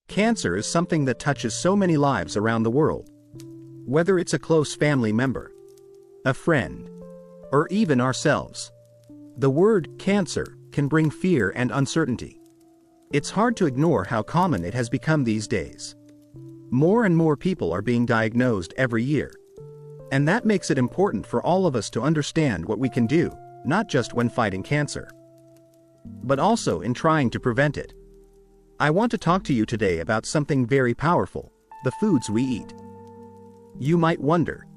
Cancer is something that touches so many lives around the world. Whether it's a close family member, a friend, or even ourselves. The word cancer can bring fear and uncertainty. It's hard to ignore how common it has become these days. More and more people are being diagnosed every year. And that makes it important for all of us to understand what we can do, not just when fighting cancer, but also in trying to prevent it. I want to talk to you today about something very powerful: the foods we eat. You might wonder,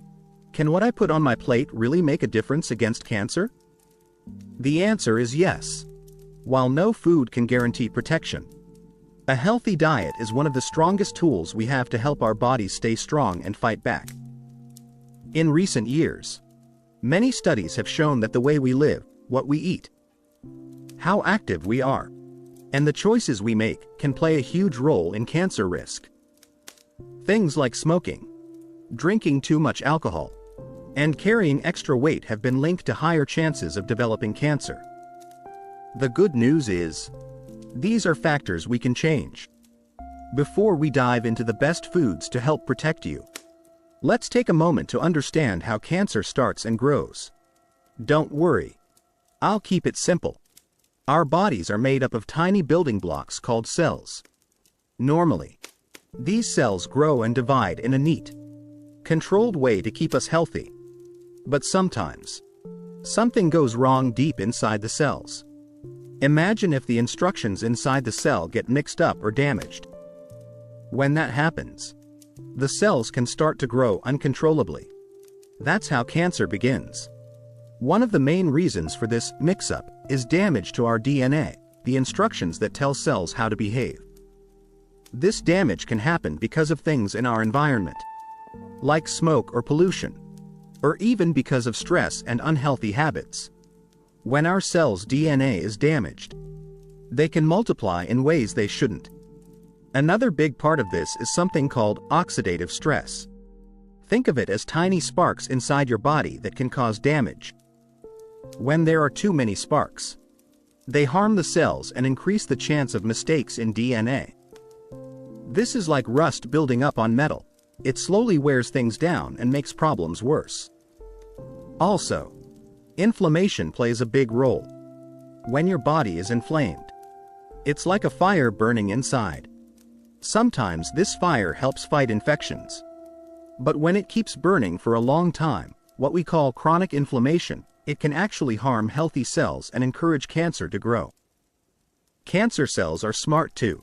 can what I put on my plate really make a difference against cancer? The answer is yes. While no food can guarantee protection, a healthy diet is one of the strongest tools we have to help our bodies stay strong and fight back. In recent years, many studies have shown that the way we live, what we eat, how active we are, and the choices we make can play a huge role in cancer risk. Things like smoking, drinking too much alcohol, and carrying extra weight have been linked to higher chances of developing cancer. The good news is, these are factors we can change. Before we dive into the best foods to help protect you, let's take a moment to understand how cancer starts and grows. Don't worry, I'll keep it simple. Our bodies are made up of tiny building blocks called cells. Normally, these cells grow and divide in a neat, controlled way to keep us healthy. But sometimes, something goes wrong deep inside the cells. Imagine if the instructions inside the cell get mixed up or damaged. When that happens, the cells can start to grow uncontrollably. That's how cancer begins. One of the main reasons for this mix-up is damage to our DNA, the instructions that tell cells how to behave. This damage can happen because of things in our environment, like smoke or pollution, or even because of stress and unhealthy habits. When our cells' DNA is damaged, they can multiply in ways they shouldn't. Another big part of this is something called oxidative stress. Think of it as tiny sparks inside your body that can cause damage. When there are too many sparks, they harm the cells and increase the chance of mistakes in DNA. This is like rust building up on metal. It slowly wears things down and makes problems worse. Also, inflammation plays a big role. When your body is inflamed, it's like a fire burning inside. Sometimes this fire helps fight infections. But when it keeps burning for a long time, what we call chronic inflammation, it can actually harm healthy cells and encourage cancer to grow. Cancer cells are smart too.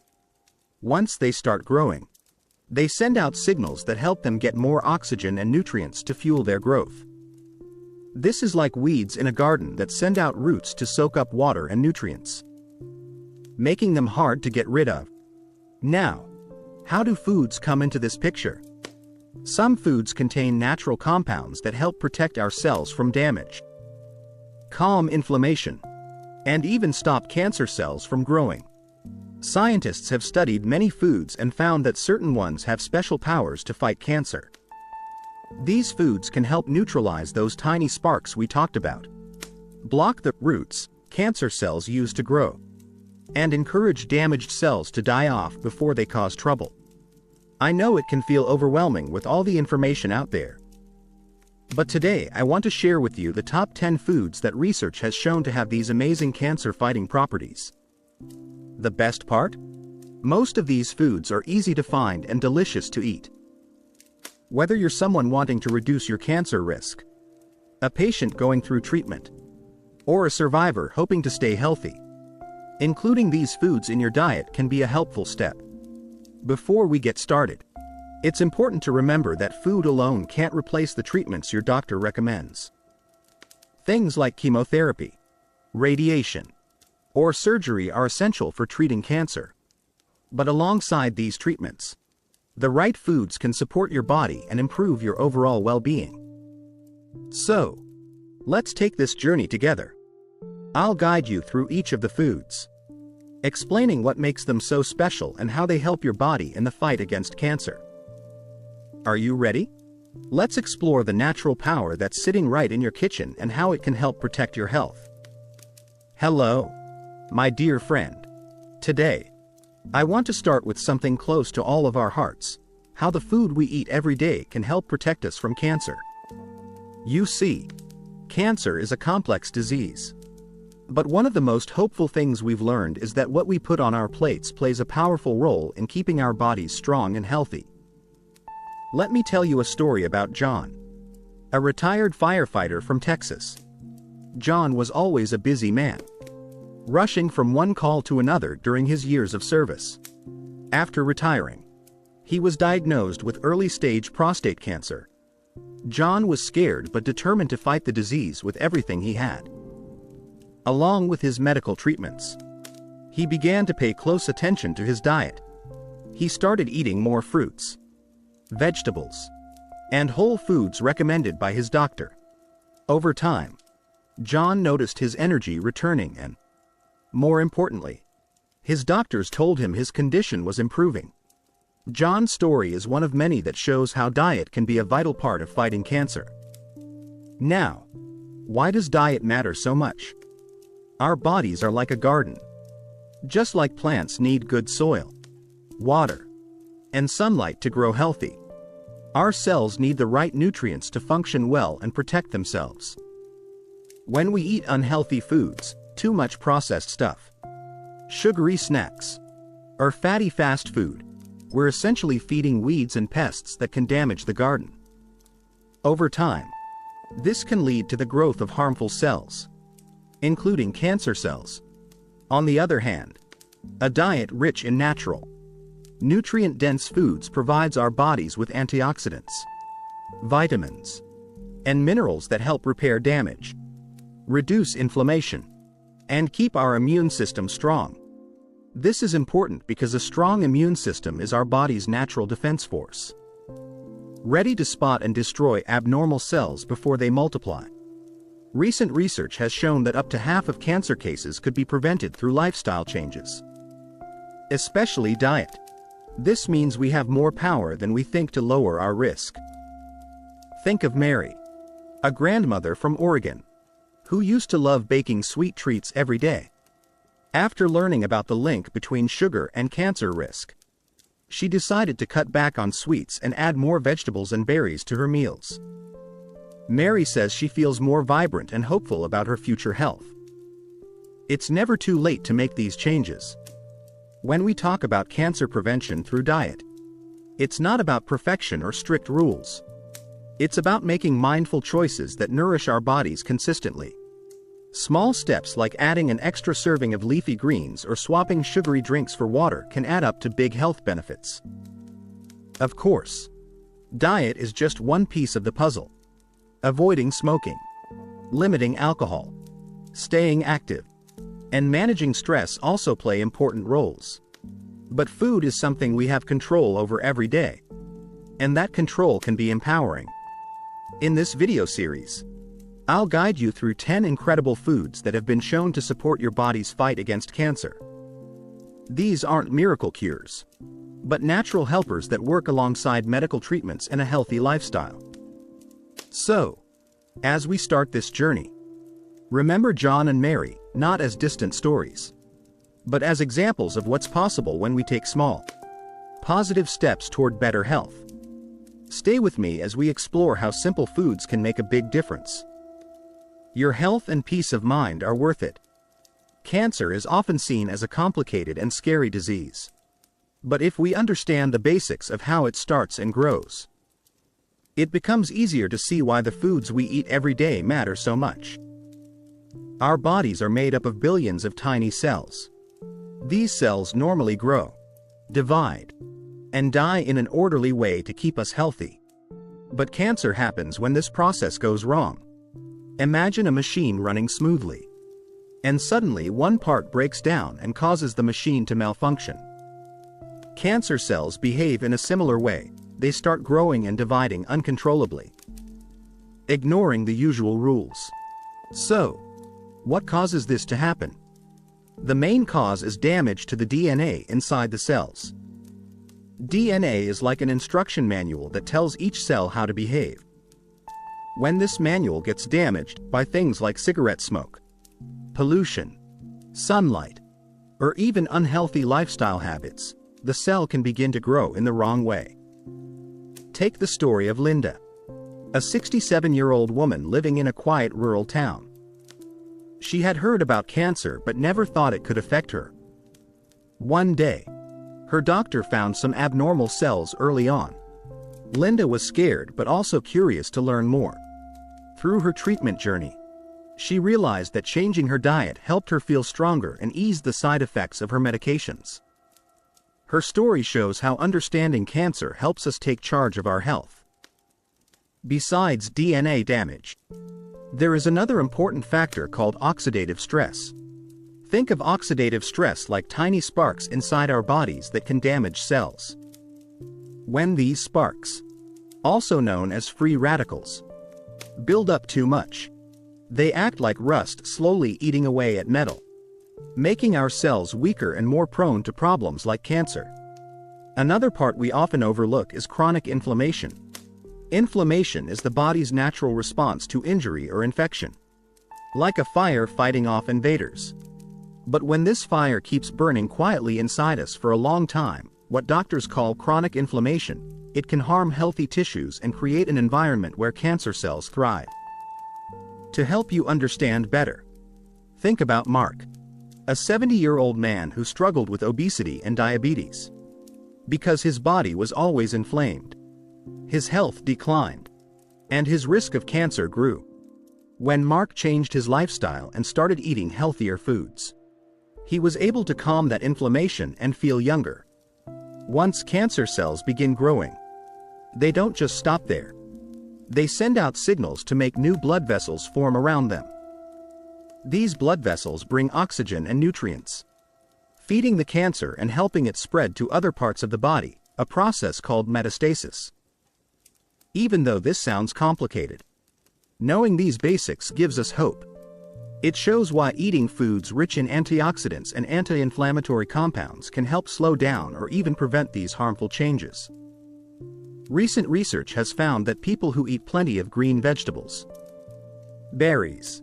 Once they start growing, they send out signals that help them get more oxygen and nutrients to fuel their growth. This is like weeds in a garden that send out roots to soak up water and nutrients, making them hard to get rid of. Now, how do foods come into this picture? Some foods contain natural compounds that help protect our cells from damage, calm inflammation, and even stop cancer cells from growing. Scientists have studied many foods and found that certain ones have special powers to fight cancer. These foods can help neutralize those tiny sparks we talked about, block the roots cancer cells use to grow, and encourage damaged cells to die off before they cause trouble. I know it can feel overwhelming with all the information out there. But today I want to share with you the top 10 foods that research has shown to have these amazing cancer-fighting properties. The best part? Most of these foods are easy to find and delicious to eat. Whether you're someone wanting to reduce your cancer risk, a patient going through treatment, or a survivor hoping to stay healthy, including these foods in your diet can be a helpful step. Before we get started, it's important to remember that food alone can't replace the treatments your doctor recommends. Things like chemotherapy, radiation, or surgery are essential for treating cancer. But alongside these treatments, the right foods can support your body and improve your overall well-being. So, let's take this journey together. I'll guide you through each of the foods, explaining what makes them so special and how they help your body in the fight against cancer. Are you ready? Let's explore the natural power that's sitting right in your kitchen and how it can help protect your health. Hello, my dear friend. Today, I want to start with something close to all of our hearts: how the food we eat every day can help protect us from cancer. You see, cancer is a complex disease. But one of the most hopeful things we've learned is that what we put on our plates plays a powerful role in keeping our bodies strong and healthy. Let me tell you a story about John, a retired firefighter from Texas. John was always a busy man, rushing from one call to another during his years of service. After retiring, he was diagnosed with early-stage prostate cancer. John was scared but determined to fight the disease with everything he had. Along with his medical treatments, he began to pay close attention to his diet. He started eating more fruits, vegetables, and whole foods recommended by his doctor. Over time, John noticed his energy returning and, more importantly, his doctors told him his condition was improving. John's story is one of many that shows how diet can be a vital part of fighting cancer. Now, why does diet matter so much? Our bodies are like a garden. Just like plants need good soil, water, and sunlight to grow healthy, our cells need the right nutrients to function well and protect themselves. When we eat unhealthy foods, too much processed stuff, sugary snacks, or fatty fast food, we're essentially feeding weeds and pests that can damage the garden. Over time, this can lead to the growth of harmful cells, including cancer cells. On the other hand, a diet rich in natural, nutrient-dense foods provides our bodies with antioxidants, vitamins, and minerals that help repair damage, reduce inflammation, and keep our immune system strong. This is important because a strong immune system is our body's natural defense force, ready to spot and destroy abnormal cells before they multiply. Recent research has shown that up to half of cancer cases could be prevented through lifestyle changes, especially diet. This means we have more power than we think to lower our risk. Think of Mary, a grandmother from Oregon, who used to love baking sweet treats every day. After learning about the link between sugar and cancer risk, she decided to cut back on sweets and add more vegetables and berries to her meals. Mary says she feels more vibrant and hopeful about her future health. It's never too late to make these changes. When we talk about cancer prevention through diet, it's not about perfection or strict rules. It's about making mindful choices that nourish our bodies consistently. Small steps like adding an extra serving of leafy greens or swapping sugary drinks for water can add up to big health benefits. Of course, diet is just one piece of the puzzle. Avoiding smoking, limiting alcohol, staying active, and managing stress also play important roles. But food is something we have control over every day, and that control can be empowering. In this video series, I'll guide you through 10 incredible foods that have been shown to support your body's fight against cancer. These aren't miracle cures, but natural helpers that work alongside medical treatments and a healthy lifestyle. So, as we start this journey, remember John and Mary not as distant stories, but as examples of what's possible when we take small, positive steps toward better health. Stay with me as we explore how simple foods can make a big difference. Your health and peace of mind are worth it. Cancer is often seen as a complicated and scary disease. But if we understand the basics of how it starts and grows, it becomes easier to see why the foods we eat every day matter so much. Our bodies are made up of billions of tiny cells. These cells normally grow, divide, and die in an orderly way to keep us healthy. But cancer happens when this process goes wrong. Imagine a machine running smoothly, and suddenly one part breaks down and causes the machine to malfunction. Cancer cells behave in a similar way. They start growing and dividing uncontrollably, ignoring the usual rules. So, what causes this to happen? The main cause is damage to the DNA inside the cells. DNA is like an instruction manual that tells each cell how to behave. When this manual gets damaged by things like cigarette smoke, pollution, sunlight, or even unhealthy lifestyle habits, the cell can begin to grow in the wrong way. Take the story of Linda, a 67-year-old woman living in a quiet rural town. She had heard about cancer but never thought it could affect her. One day, her doctor found some abnormal cells early on. Linda was scared but also curious to learn more. Through her treatment journey, she realized that changing her diet helped her feel stronger and eased the side effects of her medications. Her story shows how understanding cancer helps us take charge of our health. Besides DNA damage, there is another important factor called oxidative stress. Think of oxidative stress like tiny sparks inside our bodies that can damage cells. When these sparks, also known as free radicals, build up too much, they act like rust, slowly eating away at metal, making our cells weaker and more prone to problems like cancer. Another part we often overlook is chronic inflammation. Inflammation is the body's natural response to injury or infection, like a fire fighting off invaders. But when this fire keeps burning quietly inside us for a long time, what doctors call chronic inflammation, it can harm healthy tissues and create an environment where cancer cells thrive. To help you understand better, think about Mark, a 70-year-old man who struggled with obesity and diabetes. Because his body was always inflamed, his health declined, and his risk of cancer grew. When Mark changed his lifestyle and started eating healthier foods, he was able to calm that inflammation and feel younger. Once cancer cells begin growing, they don't just stop there. They send out signals to make new blood vessels form around them. These blood vessels bring oxygen and nutrients, feeding the cancer and helping it spread to other parts of the body, a process called metastasis. Even though this sounds complicated, knowing these basics gives us hope. It shows why eating foods rich in antioxidants and anti-inflammatory compounds can help slow down or even prevent these harmful changes. Recent research has found that people who eat plenty of green vegetables, berries,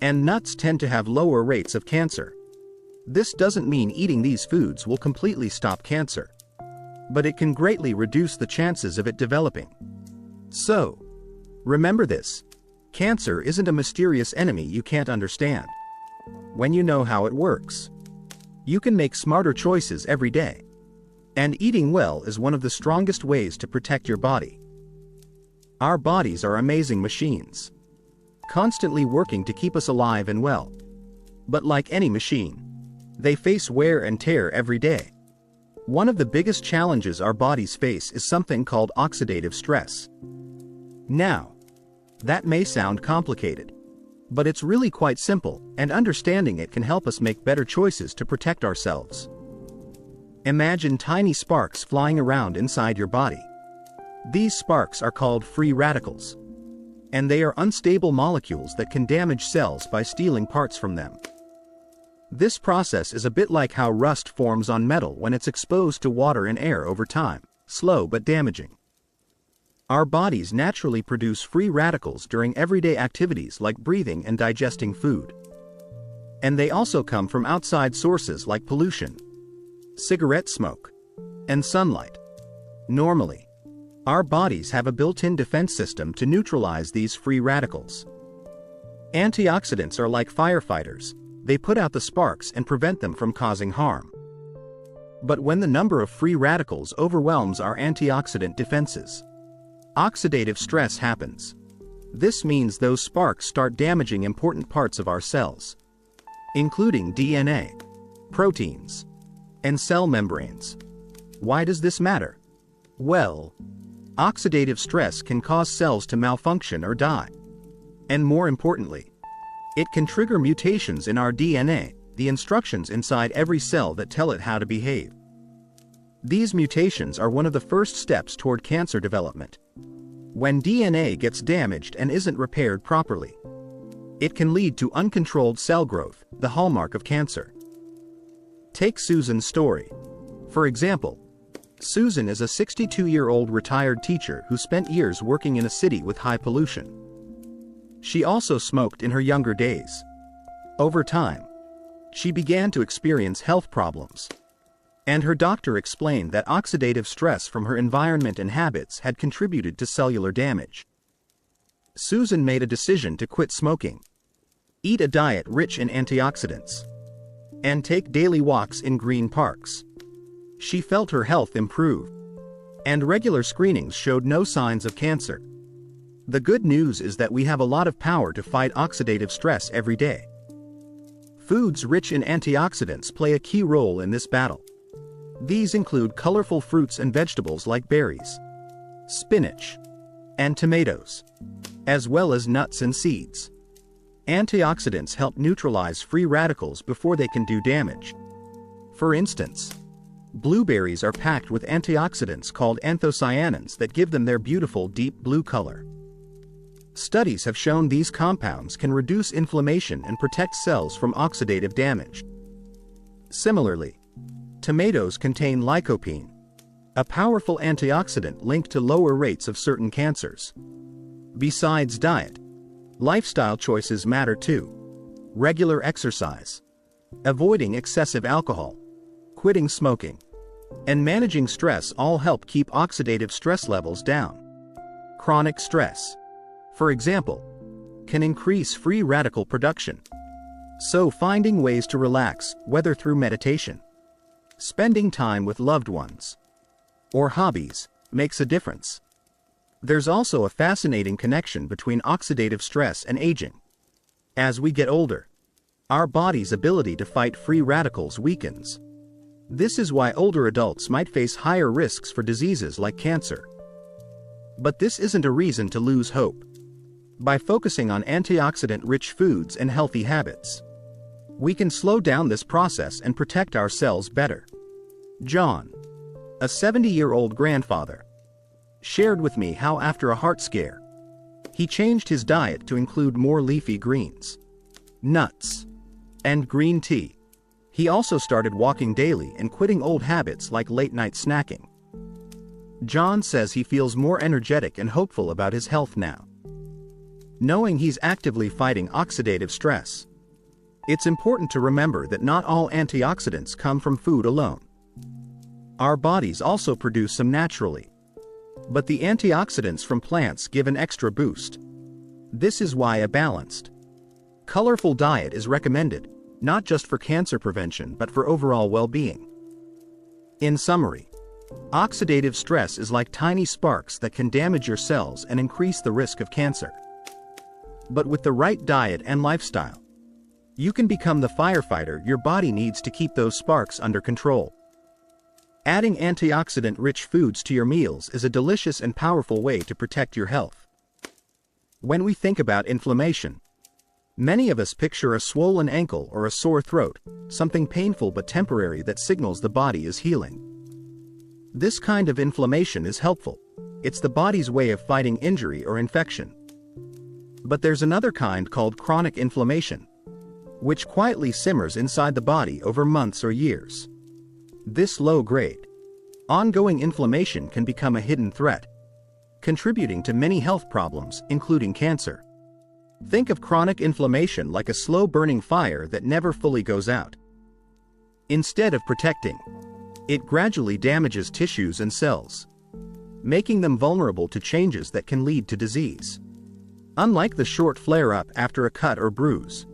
and nuts tend to have lower rates of cancer. This doesn't mean eating these foods will completely stop cancer, but it can greatly reduce the chances of it developing. So, remember this: cancer isn't a mysterious enemy you can't understand. When you know how it works, you can make smarter choices every day. And eating well is one of the strongest ways to protect your body. Our bodies are amazing machines, constantly working to keep us alive and well. But like any machine, they face wear and tear every day. One of the biggest challenges our bodies face is something called oxidative stress. Now, that may sound complicated, but it's really quite simple, and understanding it can help us make better choices to protect ourselves. Imagine tiny sparks flying around inside your body. These sparks are called free radicals, and they are unstable molecules that can damage cells by stealing parts from them. This process is a bit like how rust forms on metal when it's exposed to water and air over time, slow but damaging. Our bodies naturally produce free radicals during everyday activities like breathing and digesting food. And they also come from outside sources like pollution, cigarette smoke, and sunlight. Normally, our bodies have a built-in defense system to neutralize these free radicals. Antioxidants are like firefighters. They put out the sparks and prevent them from causing harm. But when the number of free radicals overwhelms our antioxidant defenses, oxidative stress happens. This means those sparks start damaging important parts of our cells, including DNA, proteins, and cell membranes. Why does this matter? Well, oxidative stress can cause cells to malfunction or die. And more importantly, it can trigger mutations in our DNA, the instructions inside every cell that tell it how to behave. These mutations are one of the first steps toward cancer development. When DNA gets damaged and isn't repaired properly, it can lead to uncontrolled cell growth, the hallmark of cancer. Take Susan's story. For example, Susan is a 62-year-old retired teacher who spent years working in a city with high pollution. She also smoked in her younger days. Over time, she began to experience health problems. And her doctor explained that oxidative stress from her environment and habits had contributed to cellular damage. Susan made a decision to quit smoking, eat a diet rich in antioxidants, and take daily walks in green parks. She felt her health improve, and regular screenings showed no signs of cancer. The good news is that we have a lot of power to fight oxidative stress every day. Foods rich in antioxidants play a key role in this battle. These include colorful fruits and vegetables like berries, spinach, and tomatoes, as well as nuts and seeds. Antioxidants help neutralize free radicals before they can do damage. For instance, blueberries are packed with antioxidants called anthocyanins that give them their beautiful deep blue color. Studies have shown these compounds can reduce inflammation and protect cells from oxidative damage. Similarly, tomatoes contain lycopene, a powerful antioxidant linked to lower rates of certain cancers. Besides diet, lifestyle choices matter too. Regular exercise, avoiding excessive alcohol, quitting smoking, and managing stress all help keep oxidative stress levels down. Chronic stress, for example, can increase free radical production. So finding ways to relax, whether through meditation, spending time with loved ones, or hobbies, makes a difference. There's also a fascinating connection between oxidative stress and aging. As we get older, our body's ability to fight free radicals weakens. This is why older adults might face higher risks for diseases like cancer. But this isn't a reason to lose hope. By focusing on antioxidant-rich foods and healthy habits, we can slow down this process and protect our cells better. John, a 70-year-old grandfather, shared with me how after a heart scare, he changed his diet to include more leafy greens, nuts, and green tea. He also started walking daily and quitting old habits like late-night snacking. John says he feels more energetic and hopeful about his health now, knowing he's actively fighting oxidative stress. It's important to remember that not all antioxidants come from food alone. Our bodies also produce some naturally, but the antioxidants from plants give an extra boost. This is why a balanced, colorful diet is recommended, not just for cancer prevention but for overall well-being. In summary, oxidative stress is like tiny sparks that can damage your cells and increase the risk of cancer. But with the right diet and lifestyle, you can become the firefighter your body needs to keep those sparks under control. Adding antioxidant-rich foods to your meals is a delicious and powerful way to protect your health. When we think about inflammation, many of us picture a swollen ankle or a sore throat, something painful but temporary that signals the body is healing. This kind of inflammation is helpful. It's the body's way of fighting injury or infection. But there's another kind called chronic inflammation, which quietly simmers inside the body over months or years. This low-grade, ongoing inflammation can become a hidden threat, contributing to many health problems, including cancer. Think of chronic inflammation like a slow-burning fire that never fully goes out. Instead of protecting, it gradually damages tissues and cells, making them vulnerable to changes that can lead to disease. Unlike the short flare-up after a cut or bruise,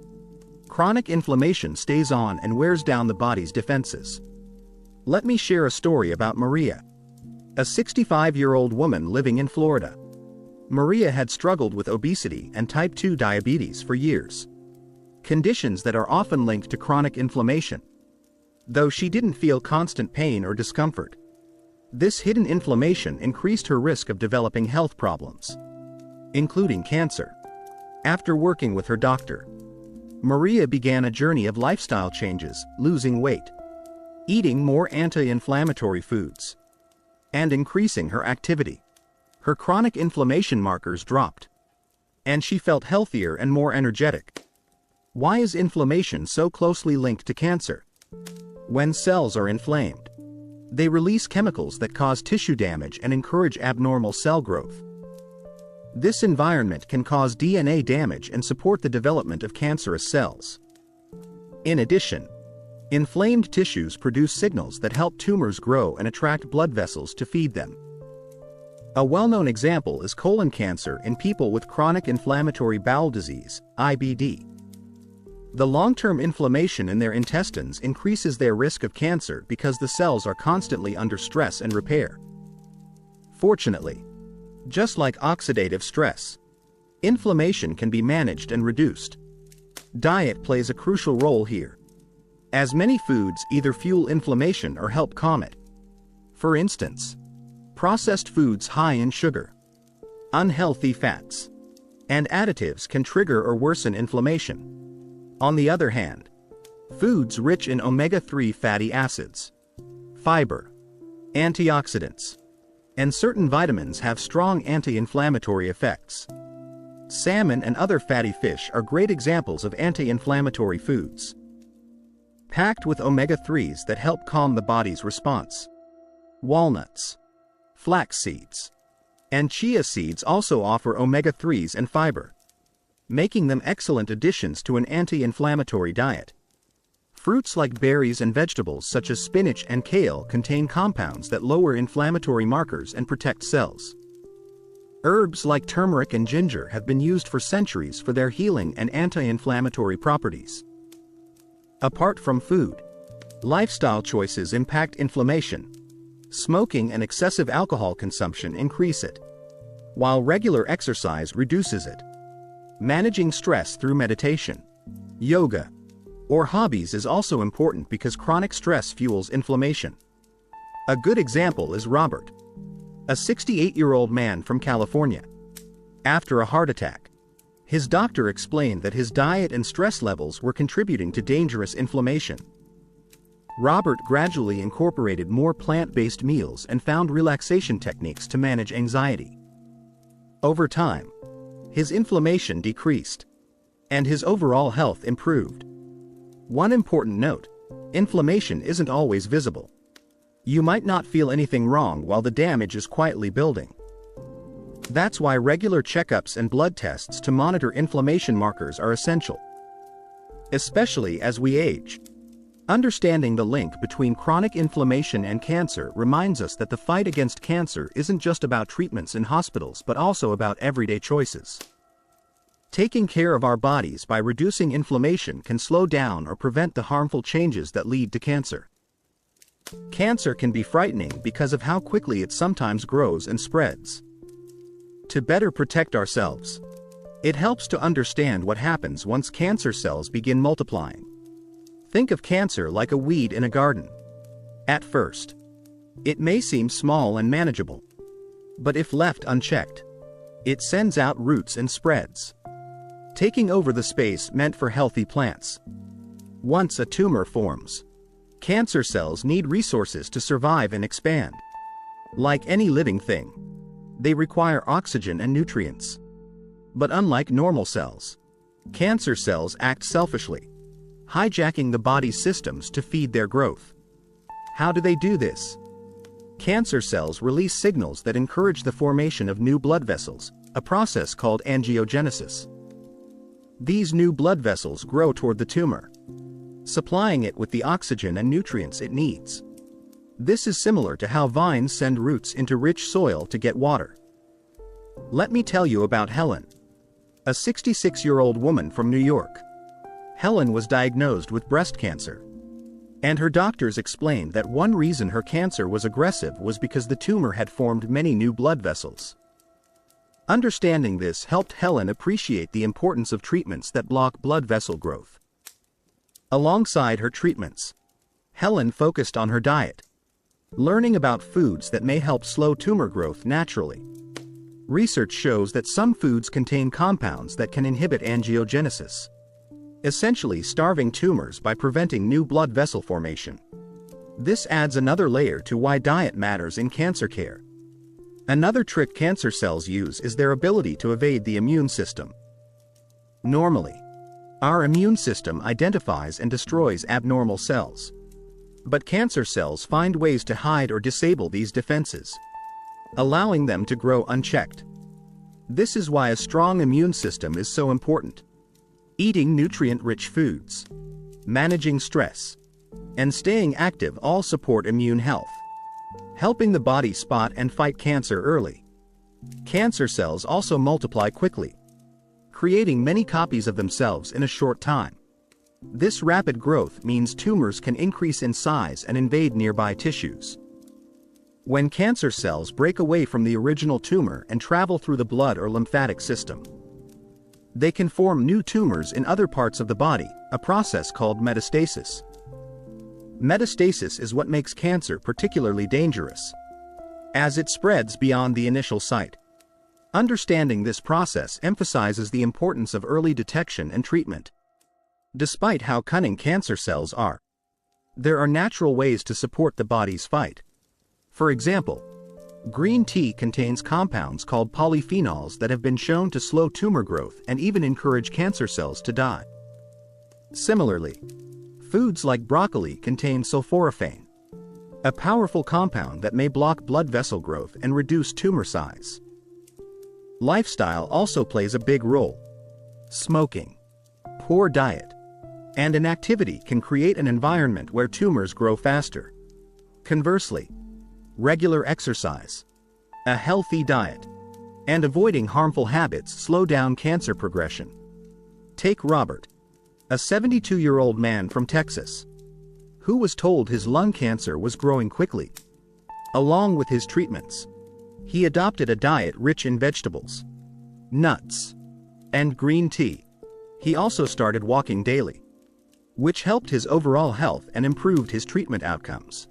chronic inflammation stays on and wears down the body's defenses. Let me share a story about Maria, a 65-year-old woman living in Florida. Maria had struggled with obesity and type 2 diabetes for years, conditions that are often linked to chronic inflammation. Though she didn't feel constant pain or discomfort, this hidden inflammation increased her risk of developing health problems, including cancer. After working with her doctor, Maria began a journey of lifestyle changes, losing weight, eating more anti-inflammatory foods, and increasing her activity. Her chronic inflammation markers dropped, and she felt healthier and more energetic. Why is inflammation so closely linked to cancer? When cells are inflamed, they release chemicals that cause tissue damage and encourage abnormal cell growth. This environment can cause DNA damage and support the development of cancerous cells. In addition, Inflamed tissues produce signals that help tumors grow and attract blood vessels to feed them. A well-known example is colon cancer in people with chronic inflammatory bowel disease, IBD. The long-term inflammation in their intestines increases their risk of cancer because the cells are constantly under stress and repair. Fortunately, just like oxidative stress, inflammation can be managed and reduced. Diet plays a crucial role here, as many foods either fuel inflammation or help calm it. For instance, processed foods high in sugar, unhealthy fats, and additives can trigger or worsen inflammation. On the other hand, foods rich in omega-3 fatty acids, fiber, antioxidants, and certain vitamins have strong anti-inflammatory effects. Salmon and other fatty fish are great examples of anti-inflammatory foods, packed with omega-3s that help calm the body's response. Walnuts, flax seeds, and chia seeds also offer omega-3s and fiber, making them excellent additions to an anti-inflammatory diet. Fruits like berries and vegetables such as spinach and kale contain compounds that lower inflammatory markers and protect cells. Herbs like turmeric and ginger have been used for centuries for their healing and anti-inflammatory properties. Apart from food, lifestyle choices impact inflammation. Smoking and excessive alcohol consumption increase it, while regular exercise reduces it. Managing stress through meditation, yoga, or hobbies is also important because chronic stress fuels inflammation. A good example is Robert, a 68-year-old man from California. After a heart attack, his doctor explained that his diet and stress levels were contributing to dangerous inflammation. Robert gradually incorporated more plant-based meals and found relaxation techniques to manage anxiety. Over time, his inflammation decreased, and his overall health improved. One important note: inflammation isn't always visible. You might not feel anything wrong while the damage is quietly building. That's why regular checkups and blood tests to monitor inflammation markers are essential, especially as we age. Understanding the link between chronic inflammation and cancer reminds us that the fight against cancer isn't just about treatments in hospitals but also about everyday choices. Taking care of our bodies by reducing inflammation can slow down or prevent the harmful changes that lead to cancer. Cancer can be frightening because of how quickly it sometimes grows and spreads. To better protect ourselves, it helps to understand what happens once cancer cells begin multiplying. Think of cancer like a weed in a garden. At first, it may seem small and manageable, but if left unchecked, it sends out roots and spreads, taking over the space meant for healthy plants. Once a tumor forms, cancer cells need resources to survive and expand. Like any living thing, they require oxygen and nutrients. But unlike normal cells, cancer cells act selfishly, hijacking the body's systems to feed their growth. How do they do this? Cancer cells release signals that encourage the formation of new blood vessels, a process called angiogenesis. These new blood vessels grow toward the tumor, supplying it with the oxygen and nutrients it needs. This is similar to how vines send roots into rich soil to get water. Let me tell you about Helen, a 66-year-old woman from New York. Helen was diagnosed with breast cancer, and her doctors explained that one reason her cancer was aggressive was because the tumor had formed many new blood vessels. Understanding this helped Helen appreciate the importance of treatments that block blood vessel growth. Alongside her treatments, Helen focused on her diet, learning about foods that may help slow tumor growth naturally. Research shows that some foods contain compounds that can inhibit angiogenesis, essentially starving tumors by preventing new blood vessel formation. This adds another layer to why diet matters in cancer care. Another trick cancer cells use is their ability to evade the immune system. Normally, our immune system identifies and destroys abnormal cells. But cancer cells find ways to hide or disable these defenses, allowing them to grow unchecked. This is why a strong immune system is so important. Eating nutrient-rich foods, managing stress, and staying and staying active all support immune health, helping the body spot and fight cancer early. Cancer cells also multiply quickly, creating many copies of themselves in a short time. This rapid growth means tumors can increase in size and invade nearby tissues. When cancer cells break away from the original tumor and travel through the blood or lymphatic system, they can form new tumors in other parts of the body, a process called metastasis. Metastasis is what makes cancer particularly dangerous, as it spreads beyond the initial site. Understanding this process emphasizes the importance of early detection and treatment. Despite how cunning cancer cells are, there are natural ways to support the body's fight. For example, green tea contains compounds called polyphenols that have been shown to slow tumor growth and even encourage cancer cells to die. Similarly, foods like broccoli contain sulforaphane, a powerful compound that may block blood vessel growth and reduce tumor size. Lifestyle also plays a big role. Smoking, poor diet, and inactivity can create an environment where tumors grow faster. Conversely, regular exercise, a healthy diet, and avoiding harmful habits slow down cancer progression. Take Robert, a 72-year-old man from Texas, who was told his lung cancer was growing quickly. Along with his treatments, he adopted a diet rich in vegetables, nuts, and green tea. He also started walking daily, which helped his overall health and improved his treatment outcomes.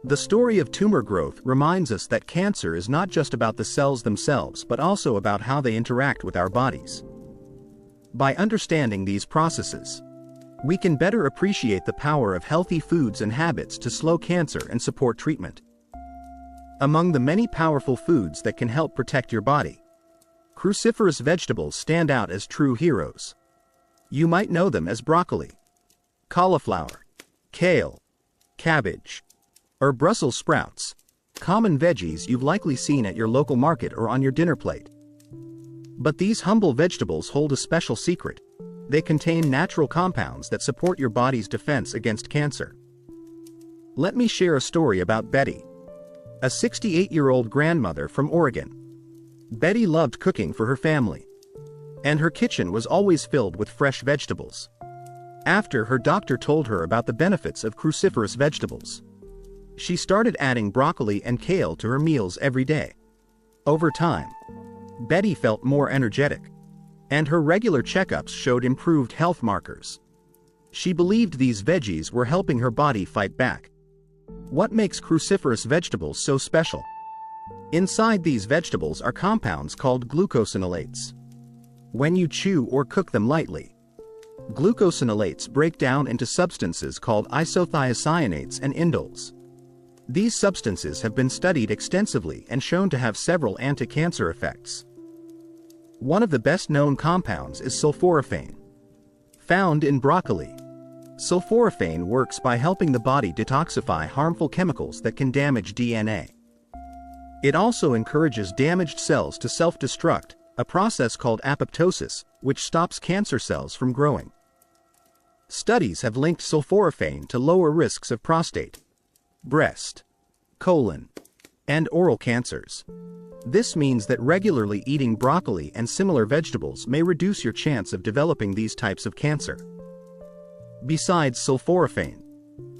The story of tumor growth reminds us that cancer is not just about the cells themselves but also about how they interact with our bodies. By understanding these processes, we can better appreciate the power of healthy foods and habits to slow cancer and support treatment. Among the many powerful foods that can help protect your body, cruciferous vegetables stand out as true heroes. You might know them as broccoli, cauliflower, kale, cabbage, or Brussels sprouts, common veggies you've likely seen at your local market or on your dinner plate. But these humble vegetables hold a special secret. They contain natural compounds that support your body's defense against cancer. Let me share a story about Betty, a 68-year-old grandmother from Oregon. Betty loved cooking for her family, and her kitchen was always filled with fresh vegetables. After her doctor told her about the benefits of cruciferous vegetables, she started adding broccoli and kale to her meals every day. Over time, Betty felt more energetic, and her regular checkups showed improved health markers. She believed these veggies were helping her body fight back. What makes cruciferous vegetables so special? Inside these vegetables are compounds called glucosinolates. When you chew or cook them lightly, glucosinolates break down into substances called isothiocyanates and indoles. These substances have been studied extensively and shown to have several anti-cancer effects. One of the best-known compounds is sulforaphane, found in broccoli. Sulforaphane works by helping the body detoxify harmful chemicals that can damage DNA. It also encourages damaged cells to self-destruct, a process called apoptosis, which stops cancer cells from growing. Studies have linked sulforaphane to lower risks of prostate, breast, colon, and oral cancers. This means that regularly eating broccoli and similar vegetables may reduce your chance of developing these types of cancer. Besides sulforaphane,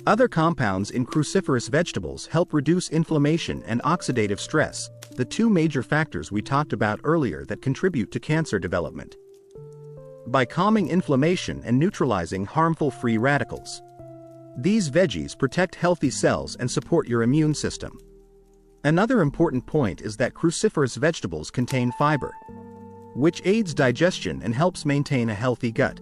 other compounds in cruciferous vegetables help reduce inflammation and oxidative stress, the two major factors we talked about earlier that contribute to cancer development. By calming inflammation and neutralizing harmful free radicals, these veggies protect healthy cells and support your immune system. Another important point is that cruciferous vegetables contain fiber, which aids digestion and helps maintain a healthy gut.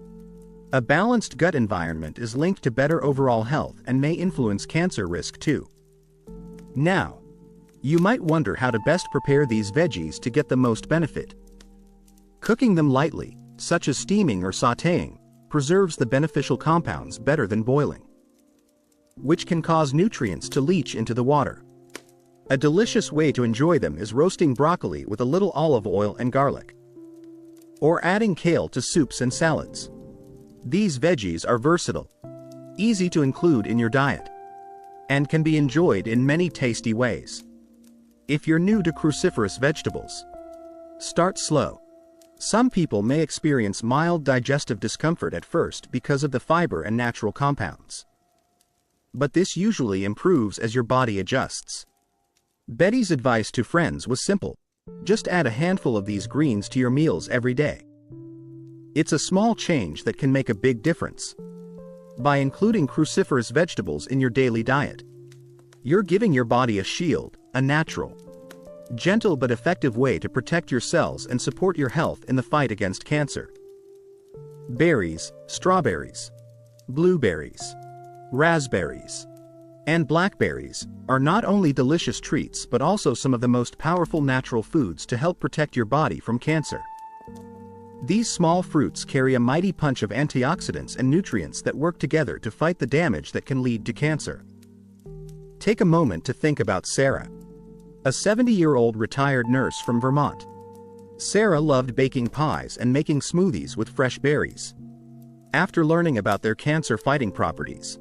A balanced gut environment is linked to better overall health and may influence cancer risk too. Now, you might wonder how to best prepare these veggies to get the most benefit. Cooking them lightly, such as steaming or sautéing, preserves the beneficial compounds better than boiling, which can cause nutrients to leach into the water. A delicious way to enjoy them is roasting broccoli with a little olive oil and garlic, or adding kale to soups and salads. These veggies are versatile, easy to include in your diet, and can be enjoyed in many tasty ways. If you're new to cruciferous vegetables, start slow. Some people may experience mild digestive discomfort at first because of the fiber and natural compounds. But this usually improves as your body adjusts. Betty's advice to friends was simple: just add a handful of these greens to your meals every day. It's a small change that can make a big difference. By including cruciferous vegetables in your daily diet, you're giving your body a shield, a natural, gentle but effective way to protect your cells and support your health in the fight against cancer. Berries, strawberries, blueberries, raspberries, and blackberries are not only delicious treats but also some of the most powerful natural foods to help protect your body from cancer. These small fruits carry a mighty punch of antioxidants and nutrients that work together to fight the damage that can lead to cancer. Take a moment to think about Sarah, a 70-year-old retired nurse from Vermont. Sarah loved baking pies and making smoothies with fresh berries. After learning about their cancer-fighting properties,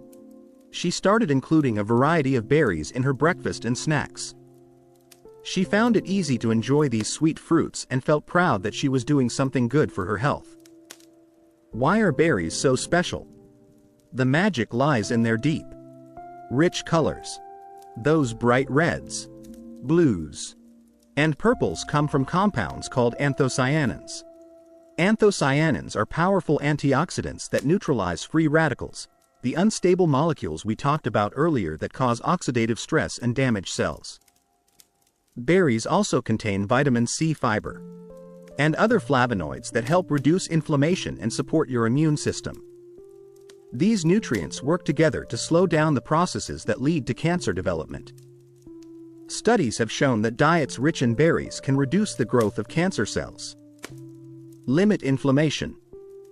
she started including a variety of berries in her breakfast and snacks. She found it easy to enjoy these sweet fruits and felt proud that she was doing something good for her health. Why are berries so special? The magic lies in their deep, rich colors. Those bright reds, blues, and purples come from compounds called anthocyanins. Anthocyanins are powerful antioxidants that neutralize free radicals, the unstable molecules we talked about earlier that cause oxidative stress and damage cells. Berries also contain vitamin C fiber and other flavonoids that help reduce inflammation and support your immune system. These nutrients work together to slow down the processes that lead to cancer development. Studies have shown that diets rich in berries can reduce the growth of cancer cells, limit inflammation,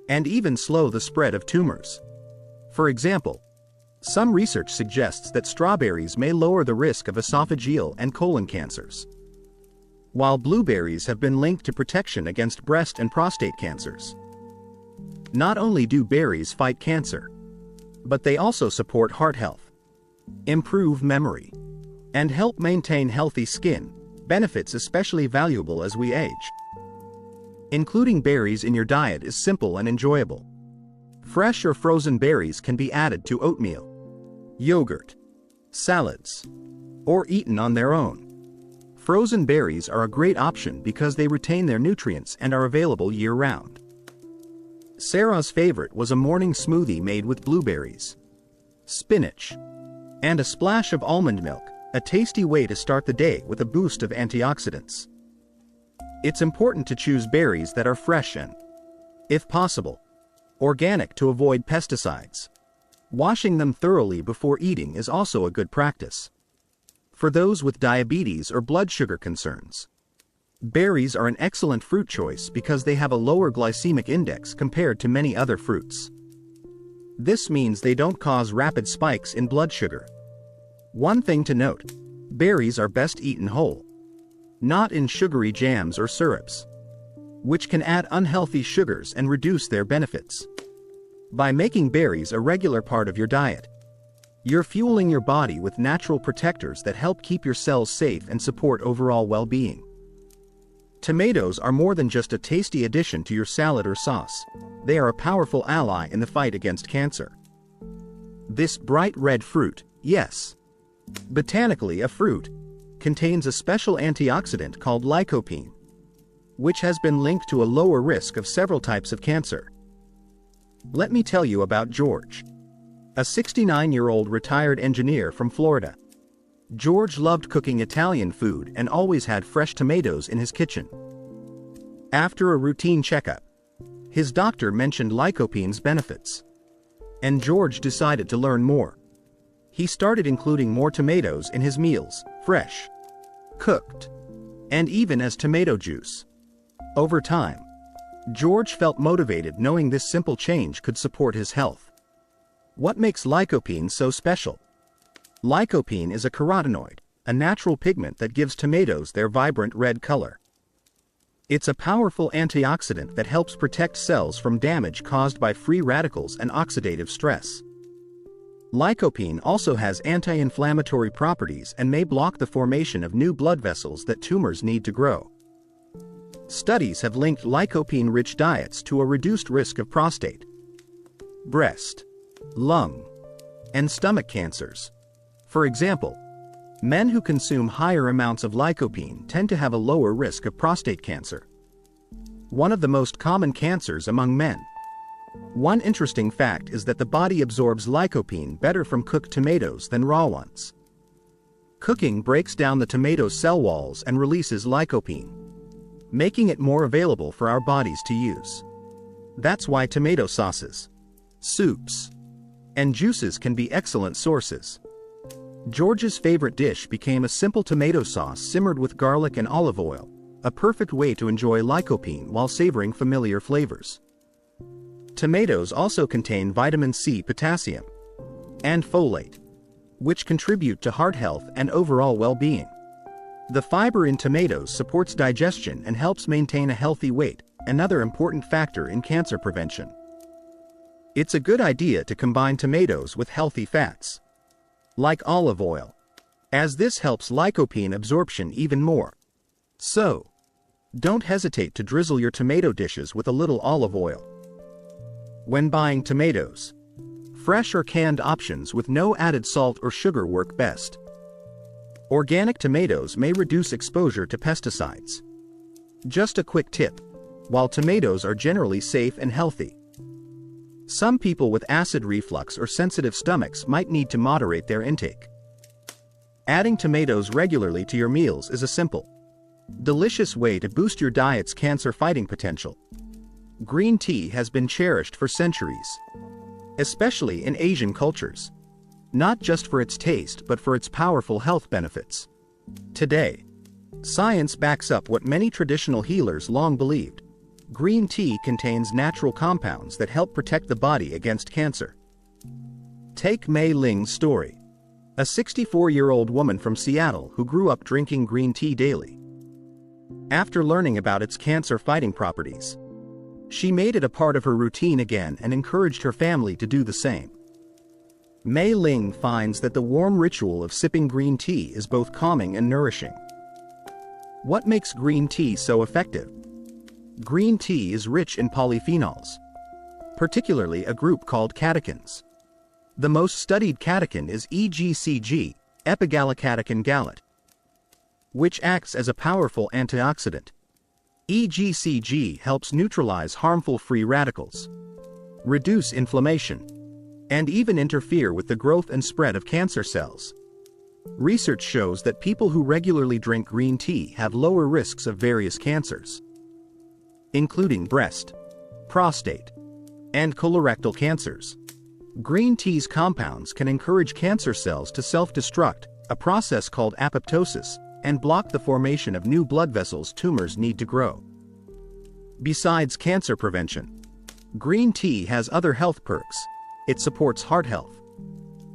and even slow the spread of tumors. For example, some research suggests that strawberries may lower the risk of esophageal and colon cancers, while blueberries have been linked to protection against breast and prostate cancers. Not only do berries fight cancer, but they also support heart health, improve memory, and help maintain healthy skin, benefits especially valuable as we age. Including berries in your diet is simple and enjoyable. Fresh or frozen berries can be added to oatmeal, yogurt, salads, or eaten on their own. Frozen berries are a great option because they retain their nutrients and are available year-round. Sarah's favorite was a morning smoothie made with blueberries, spinach, and a splash of almond milk, a tasty way to start the day with a boost of antioxidants. It's important to choose berries that are fresh and, if possible, organic to avoid pesticides. Washing them thoroughly before eating is also a good practice. For those with diabetes or blood sugar concerns, berries are an excellent fruit choice because they have a lower glycemic index compared to many other fruits. This means they don't cause rapid spikes in blood sugar. One thing to note: berries are best eaten whole, not in sugary jams or syrups, which can add unhealthy sugars and reduce their benefits. By making berries a regular part of your diet, you're fueling your body with natural protectors that help keep your cells safe and support overall well-being. Tomatoes are more than just a tasty addition to your salad or sauce. They are a powerful ally in the fight against cancer. This bright red fruit, yes, botanically a fruit, contains a special antioxidant called lycopene, which has been linked to a lower risk of several types of cancer. Let me tell you about George, a 69-year-old retired engineer from Florida. George loved cooking Italian food and always had fresh tomatoes in his kitchen. After a routine checkup, his doctor mentioned lycopene's benefits, and George decided to learn more. He started including more tomatoes in his meals, fresh, cooked, and even as tomato juice. Over time, George felt motivated knowing this simple change could support his health. What makes lycopene so special? Lycopene is a carotenoid, a natural pigment that gives tomatoes their vibrant red color. It's a powerful antioxidant that helps protect cells from damage caused by free radicals and oxidative stress. Lycopene also has anti-inflammatory properties and may block the formation of new blood vessels that tumors need to grow. Studies have linked lycopene-rich diets to a reduced risk of prostate, breast, lung, and stomach cancers. For example, men who consume higher amounts of lycopene tend to have a lower risk of prostate cancer, one of the most common cancers among men. One interesting fact is that the body absorbs lycopene better from cooked tomatoes than raw ones. Cooking breaks down the tomato's cell walls and releases lycopene, making it more available for our bodies to use. That's why tomato sauces, soups, and juices can be excellent sources. George's favorite dish became a simple tomato sauce simmered with garlic and olive oil, a perfect way to enjoy lycopene while savoring familiar flavors. Tomatoes also contain vitamin C, potassium, and folate, which contribute to heart health and overall well-being. The fiber in tomatoes supports digestion and helps maintain a healthy weight, another important factor in cancer prevention. It's a good idea to combine tomatoes with healthy fats, like olive oil, as this helps lycopene absorption even more. So, don't hesitate to drizzle your tomato dishes with a little olive oil. When buying tomatoes, fresh or canned options with no added salt or sugar work best. Organic tomatoes may reduce exposure to pesticides. Just a quick tip: while tomatoes are generally safe and healthy, some people with acid reflux or sensitive stomachs might need to moderate their intake. Adding tomatoes regularly to your meals is a simple, delicious way to boost your diet's cancer-fighting potential. Green tea has been cherished for centuries, especially in Asian cultures, not just for its taste but for its powerful health benefits. Today, science backs up what many traditional healers long believed. Green tea contains natural compounds that help protect the body against cancer. Take Mei Ling's story, a 64-year-old woman from Seattle who grew up drinking green tea daily. After learning about its cancer-fighting properties, she made it a part of her routine again and encouraged her family to do the same. Mei Ling finds that the warm ritual of sipping green tea is both calming and nourishing. What makes green tea so effective? Green tea is rich in polyphenols, particularly a group called catechins. The most studied catechin is EGCG, epigallocatechin gallate, which acts as a powerful antioxidant. EGCG helps neutralize harmful free radicals, reduce inflammation, and even interfere with the growth and spread of cancer cells. Research shows that people who regularly drink green tea have lower risks of various cancers, including breast, prostate, and colorectal cancers. Green tea's compounds can encourage cancer cells to self-destruct, a process called apoptosis, and block the formation of new blood vessels tumors need to grow. Besides cancer prevention, green tea has other health perks. It supports heart health,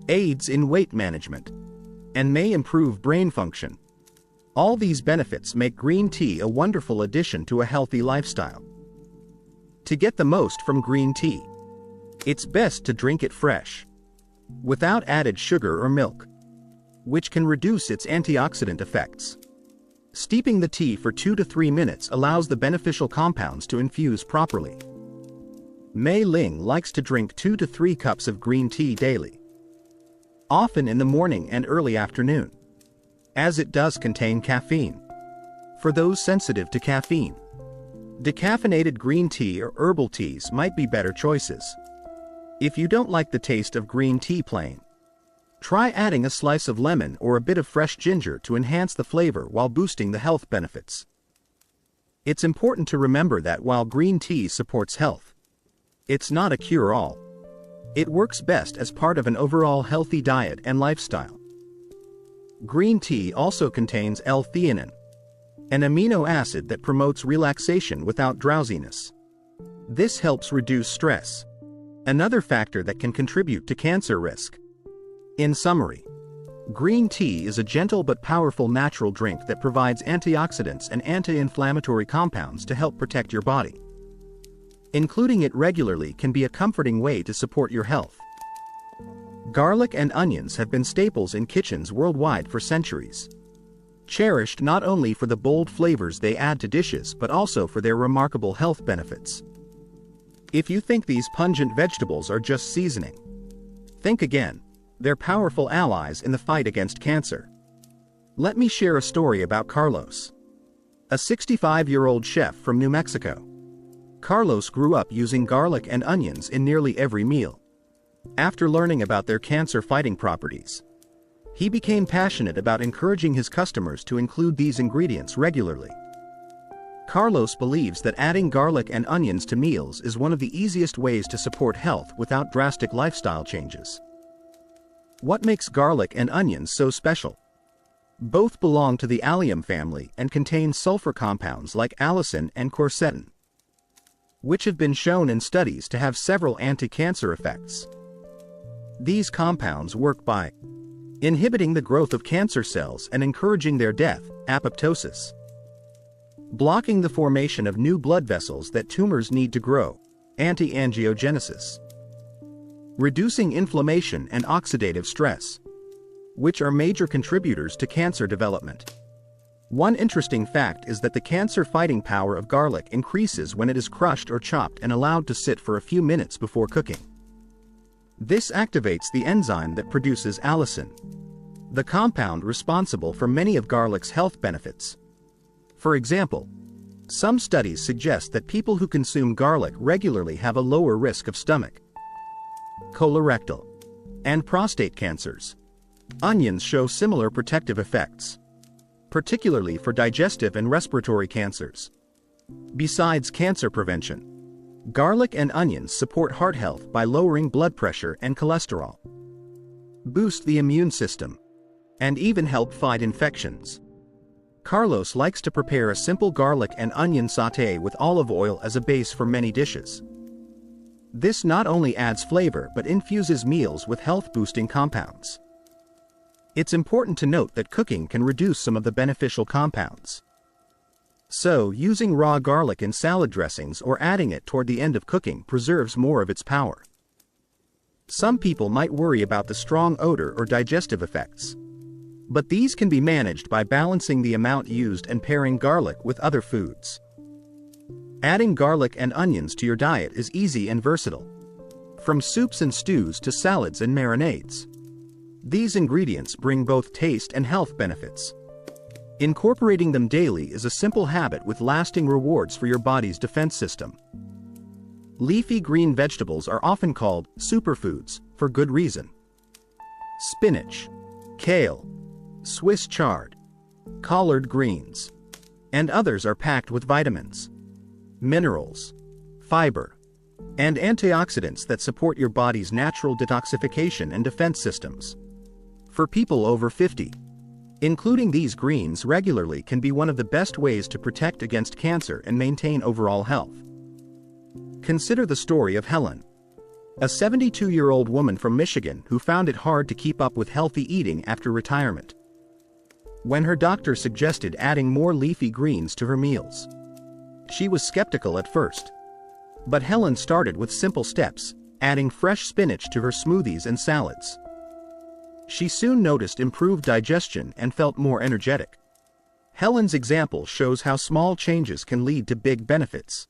aids in weight management, and may improve brain function. All these benefits make green tea a wonderful addition to a healthy lifestyle. To get the most from green tea, it's best to drink it fresh, without added sugar or milk, which can reduce its antioxidant effects. Steeping the tea for 2 to 3 minutes allows the beneficial compounds to infuse properly. Mei Ling likes to drink 2 to 3 cups of green tea daily, often in the morning and early afternoon, as it does contain caffeine. For those sensitive to caffeine, decaffeinated green tea or herbal teas might be better choices. If you don't like the taste of green tea plain, try adding a slice of lemon or a bit of fresh ginger to enhance the flavor while boosting the health benefits. It's important to remember that while green tea supports health, it's not a cure-all. It works best as part of an overall healthy diet and lifestyle. Green tea also contains L-theanine, an amino acid that promotes relaxation without drowsiness. This helps reduce stress, another factor that can contribute to cancer risk. In summary, green tea is a gentle but powerful natural drink that provides antioxidants and anti-inflammatory compounds to help protect your body. Including it regularly can be a comforting way to support your health. Garlic and onions have been staples in kitchens worldwide for centuries. Cherished not only for the bold flavors they add to dishes but also for their remarkable health benefits. If you think these pungent vegetables are just seasoning, think again. They're powerful allies in the fight against cancer. Let me share a story about Carlos, a 65-year-old chef from New Mexico. Carlos grew up using garlic and onions in nearly every meal. After learning about their cancer-fighting properties, he became passionate about encouraging his customers to include these ingredients regularly. Carlos believes that adding garlic and onions to meals is one of the easiest ways to support health without drastic lifestyle changes. What makes garlic and onions so special? Both belong to the allium family and contain sulfur compounds like allicin and quercetin, which have been shown in studies to have several anti-cancer effects. These compounds work by inhibiting the growth of cancer cells and encouraging their death, apoptosis, blocking the formation of new blood vessels that tumors need to grow, anti-angiogenesis, reducing inflammation and oxidative stress, which are major contributors to cancer development. One interesting fact is that the cancer-fighting power of garlic increases when it is crushed or chopped and allowed to sit for a few minutes before cooking. This activates the enzyme that produces allicin, the compound responsible for many of garlic's health benefits. For example, some studies suggest that people who consume garlic regularly have a lower risk of stomach, colorectal, and prostate cancers. Onions show similar protective effects, particularly for digestive and respiratory cancers. Besides cancer prevention, garlic and onions support heart health by lowering blood pressure and cholesterol, boost the immune system, and even help fight infections. Carlos likes to prepare a simple garlic and onion sauté with olive oil as a base for many dishes. This not only adds flavor but infuses meals with health-boosting compounds. It's important to note that cooking can reduce some of the beneficial compounds. So, using raw garlic in salad dressings or adding it toward the end of cooking preserves more of its power. Some people might worry about the strong odor or digestive effects, but these can be managed by balancing the amount used and pairing garlic with other foods. Adding garlic and onions to your diet is easy and versatile. From soups and stews to salads and marinades, these ingredients bring both taste and health benefits. Incorporating them daily is a simple habit with lasting rewards for your body's defense system. Leafy green vegetables are often called superfoods for good reason. Spinach, kale, Swiss chard, collard greens, and others are packed with vitamins, minerals, fiber, and antioxidants that support your body's natural detoxification and defense systems. For people over 50, including these greens regularly can be one of the best ways to protect against cancer and maintain overall health. Consider the story of Helen, a 72-year-old woman from Michigan who found it hard to keep up with healthy eating after retirement. When her doctor suggested adding more leafy greens to her meals, she was skeptical at first. But Helen started with simple steps, adding fresh spinach to her smoothies and salads. She soon noticed improved digestion and felt more energetic. Helen's example shows how small changes can lead to big benefits.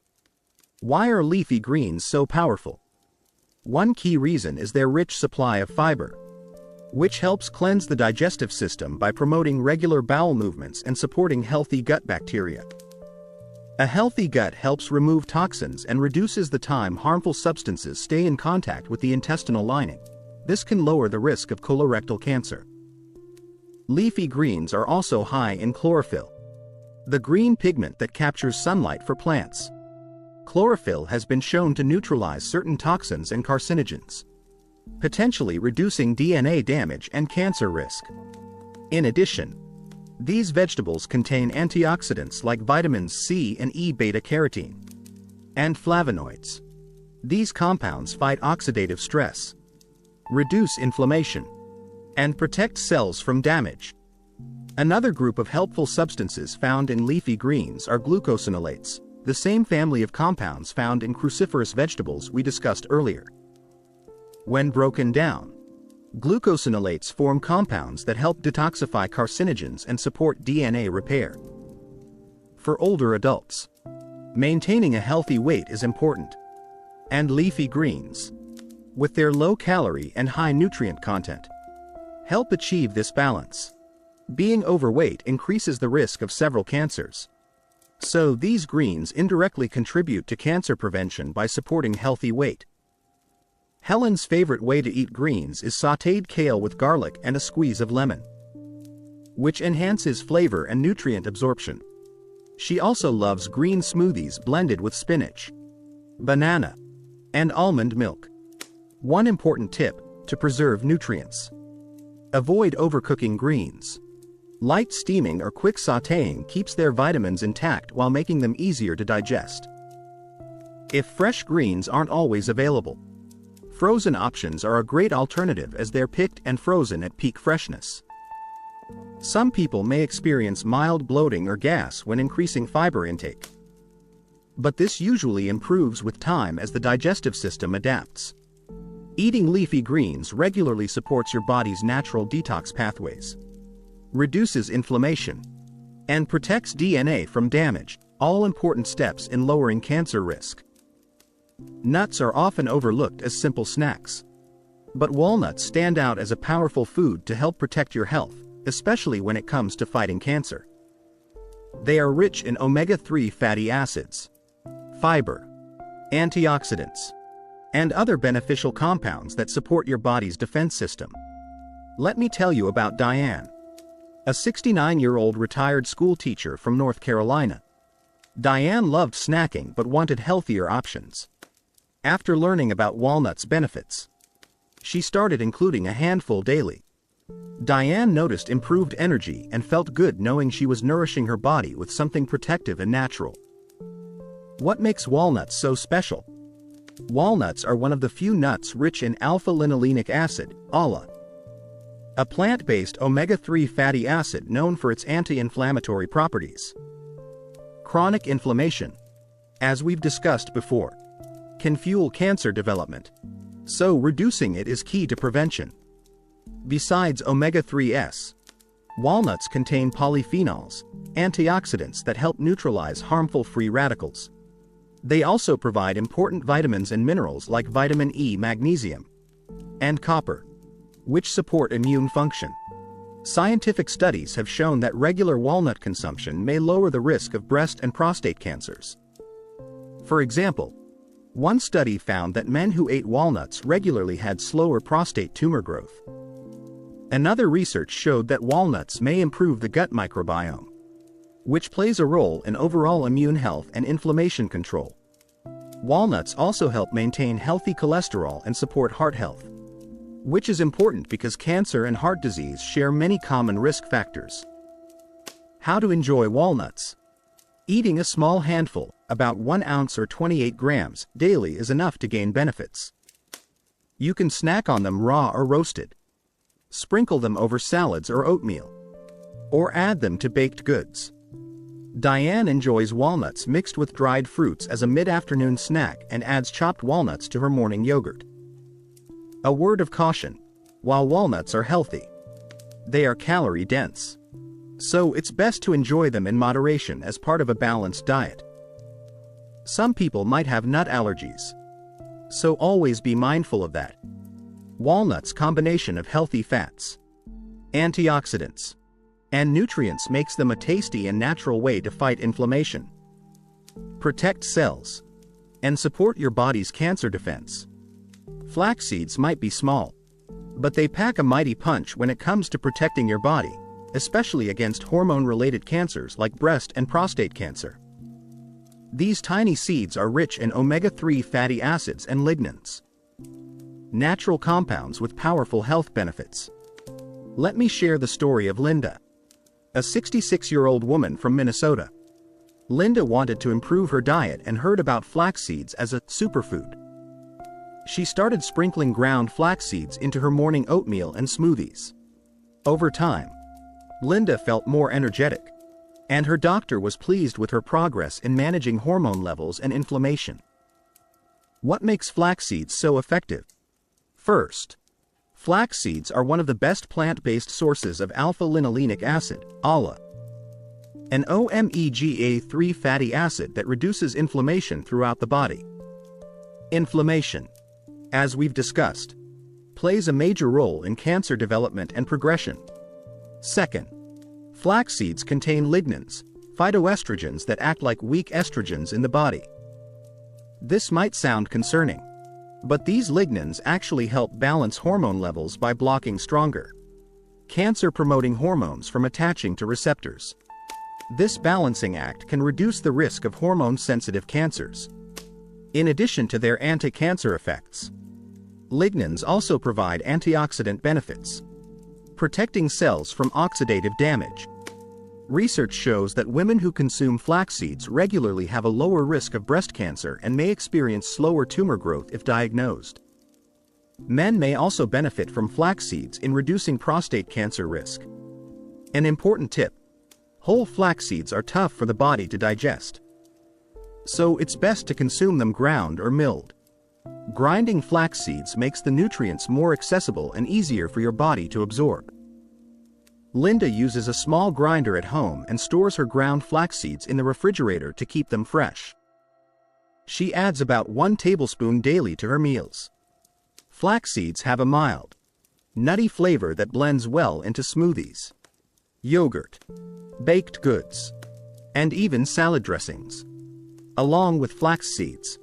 Why are leafy greens so powerful? One key reason is their rich supply of fiber, which helps cleanse the digestive system by promoting regular bowel movements and supporting healthy gut bacteria. A healthy gut helps remove toxins and reduces the time harmful substances stay in contact with the intestinal lining. This can lower the risk of colorectal cancer. Leafy greens are also high in chlorophyll, the green pigment that captures sunlight for plants. Chlorophyll has been shown to neutralize certain toxins and carcinogens, potentially reducing DNA damage and cancer risk. In addition, these vegetables contain antioxidants like vitamins C and E beta-carotene and flavonoids. These compounds fight oxidative stress, reduce inflammation, and protect cells from damage. Another group of helpful substances found in leafy greens are glucosinolates, the same family of compounds found in cruciferous vegetables we discussed earlier. When broken down, Glucosinolates form compounds that help detoxify carcinogens and support DNA repair. For older adults, maintaining a healthy weight is important. And leafy greens, with their low calorie and high nutrient content, help achieve this balance. Being overweight increases the risk of several cancers. So these greens indirectly contribute to cancer prevention by supporting healthy weight. Helen's favorite way to eat greens is sautéed kale with garlic and a squeeze of lemon, which enhances flavor and nutrient absorption. She also loves green smoothies blended with spinach, banana, and almond milk. One important tip to preserve nutrients: avoid overcooking greens. Light steaming or quick sautéing keeps their vitamins intact while making them easier to digest. If fresh greens aren't always available, frozen options are a great alternative as they're picked and frozen at peak freshness. Some people may experience mild bloating or gas when increasing fiber intake, but this usually improves with time as the digestive system adapts. Eating leafy greens regularly supports your body's natural detox pathways, reduces inflammation, and protects DNA from damage, all important steps in lowering cancer risk. Nuts are often overlooked as simple snacks, but walnuts stand out as a powerful food to help protect your health, especially when it comes to fighting cancer. They are rich in omega-3 fatty acids, fiber, antioxidants, and other beneficial compounds that support your body's defense system. Let me tell you about Diane, a 69-year-old retired school teacher from North Carolina. Diane loved snacking but wanted healthier options. After learning about walnuts' benefits, she started including a handful daily. Diane noticed improved energy and felt good knowing she was nourishing her body with something protective and natural. What makes walnuts so special? Walnuts are one of the few nuts rich in alpha-linolenic acid, ALA, a plant-based omega-3 fatty acid known for its anti-inflammatory properties. Chronic inflammation, as we've discussed before, can fuel cancer development, so reducing it is key to prevention. Besides omega-3s, walnuts contain polyphenols, antioxidants that help neutralize harmful free radicals. They also provide important vitamins and minerals like vitamin E, magnesium, and copper, which support immune function. Scientific studies have shown that regular walnut consumption may lower the risk of breast and prostate cancers. For example, one study found that men who ate walnuts regularly had slower prostate tumor growth. Another research showed that walnuts may improve the gut microbiome, which plays a role in overall immune health and inflammation control. Walnuts also help maintain healthy cholesterol and support heart health, which is important because cancer and heart disease share many common risk factors. How to enjoy walnuts? Eating a small handful, about 1 ounce or 28 grams, daily is enough to gain benefits. You can snack on them raw or roasted, sprinkle them over salads or oatmeal, or add them to baked goods. Diane enjoys walnuts mixed with dried fruits as a mid-afternoon snack and adds chopped walnuts to her morning yogurt. A word of caution: while walnuts are healthy, they are calorie-dense, so it's best to enjoy them in moderation as part of a balanced diet. Some people might have nut allergies, so always be mindful of that. Walnuts' combination of healthy fats, antioxidants, and nutrients makes them a tasty and natural way to fight inflammation, protect cells, and support your body's cancer defense. Flax seeds might be small, but they pack a mighty punch when it comes to protecting your body, especially against hormone-related cancers like breast and prostate cancer. These tiny seeds are rich in omega-3 fatty acids and lignans, natural compounds with powerful health benefits. Let me share the story of Linda, a 66-year-old woman from Minnesota. Linda wanted to improve her diet and heard about flax seeds as a superfood. She started sprinkling ground flax seeds into her morning oatmeal and smoothies. Over time, Linda felt more energetic, and her doctor was pleased with her progress in managing hormone levels and inflammation. What makes flax seeds so effective? First, Flax seeds are one of the best plant-based sources of alpha-linolenic acid, ALA, an omega-3 fatty acid that reduces inflammation throughout the body. Inflammation, as we've discussed, plays a major role in cancer development and progression. Second, flax seeds contain lignans, phytoestrogens that act like weak estrogens in the body. This might sound concerning, but these lignans actually help balance hormone levels by blocking stronger cancer-promoting hormones from attaching to receptors. This balancing act can reduce the risk of hormone-sensitive cancers. In addition to their anti-cancer effects, lignans also provide antioxidant benefits, protecting cells from oxidative damage. Research shows that women who consume flax seeds regularly have a lower risk of breast cancer and may experience slower tumor growth if diagnosed. Men may also benefit from flax seeds in reducing prostate cancer risk. An important tip: whole flax seeds are tough for the body to digest, so it's best to consume them ground or milled. Grinding flax seeds makes the nutrients more accessible and easier for your body to absorb. Linda uses a small grinder at home and stores her ground flax seeds in the refrigerator to keep them fresh. She adds about 1 tablespoon daily to her meals. Flax seeds have a mild, nutty flavor that blends well into smoothies, yogurt, baked goods, and even salad dressings. Along with flax seeds,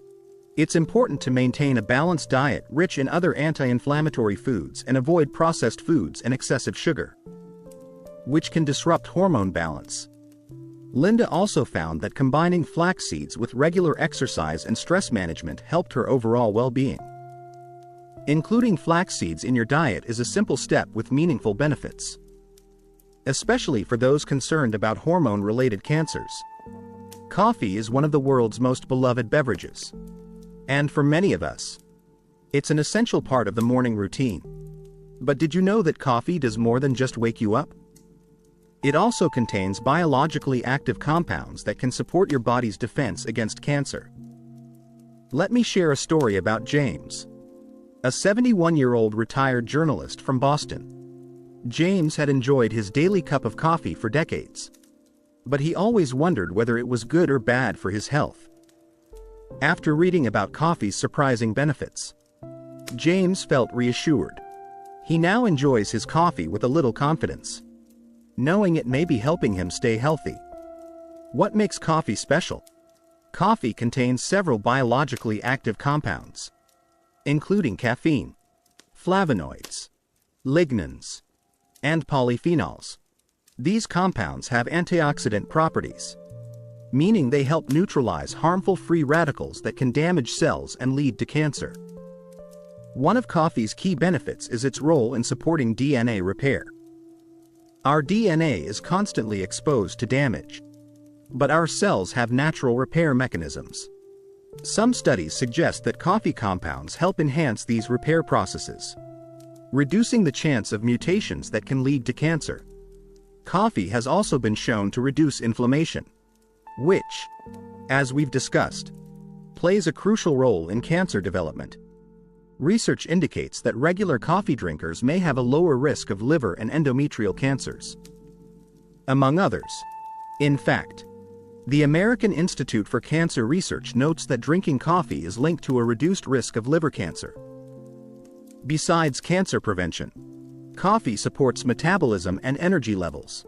it's important to maintain a balanced diet rich in other anti-inflammatory foods and avoid processed foods and excessive sugar, which can disrupt hormone balance. Linda also found that combining flax seeds with regular exercise and stress management helped her overall well-being. Including flax seeds in your diet is a simple step with meaningful benefits, especially for those concerned about hormone-related cancers. Coffee is one of the world's most beloved beverages, and for many of us, it's an essential part of the morning routine. But did you know that coffee does more than just wake you up? It also contains biologically active compounds that can support your body's defense against cancer. Let me share a story about James, a 71-year-old retired journalist from Boston. James had enjoyed his daily cup of coffee for decades, but he always wondered whether it was good or bad for his health. After reading about coffee's surprising benefits, James felt reassured. He now enjoys his coffee with a little confidence, knowing it may be helping him stay healthy. What makes coffee special? Coffee contains several biologically active compounds, including caffeine, flavonoids, lignans, and polyphenols. These compounds have antioxidant properties, meaning they help neutralize harmful free radicals that can damage cells and lead to cancer. One of coffee's key benefits is its role in supporting DNA repair. Our DNA is constantly exposed to damage, but our cells have natural repair mechanisms. Some studies suggest that coffee compounds help enhance these repair processes, reducing the chance of mutations that can lead to cancer. Coffee has also been shown to reduce inflammation, which, as we've discussed, plays a crucial role in cancer development. Research indicates that regular coffee drinkers may have a lower risk of liver and endometrial cancers, among others. In fact, the American Institute for Cancer Research notes that drinking coffee is linked to a reduced risk of liver cancer. Besides cancer prevention, coffee supports metabolism and energy levels,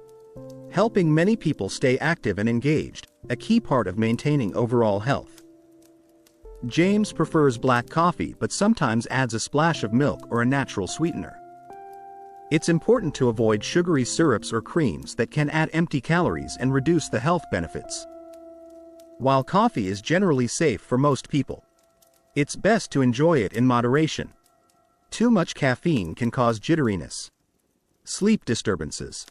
helping many people stay active and engaged, a key part of maintaining overall health. James prefers black coffee but sometimes adds a splash of milk or a natural sweetener. It's important to avoid sugary syrups or creams that can add empty calories and reduce the health benefits. While coffee is generally safe for most people, it's best to enjoy it in moderation. Too much caffeine can cause jitteriness, sleep disturbances,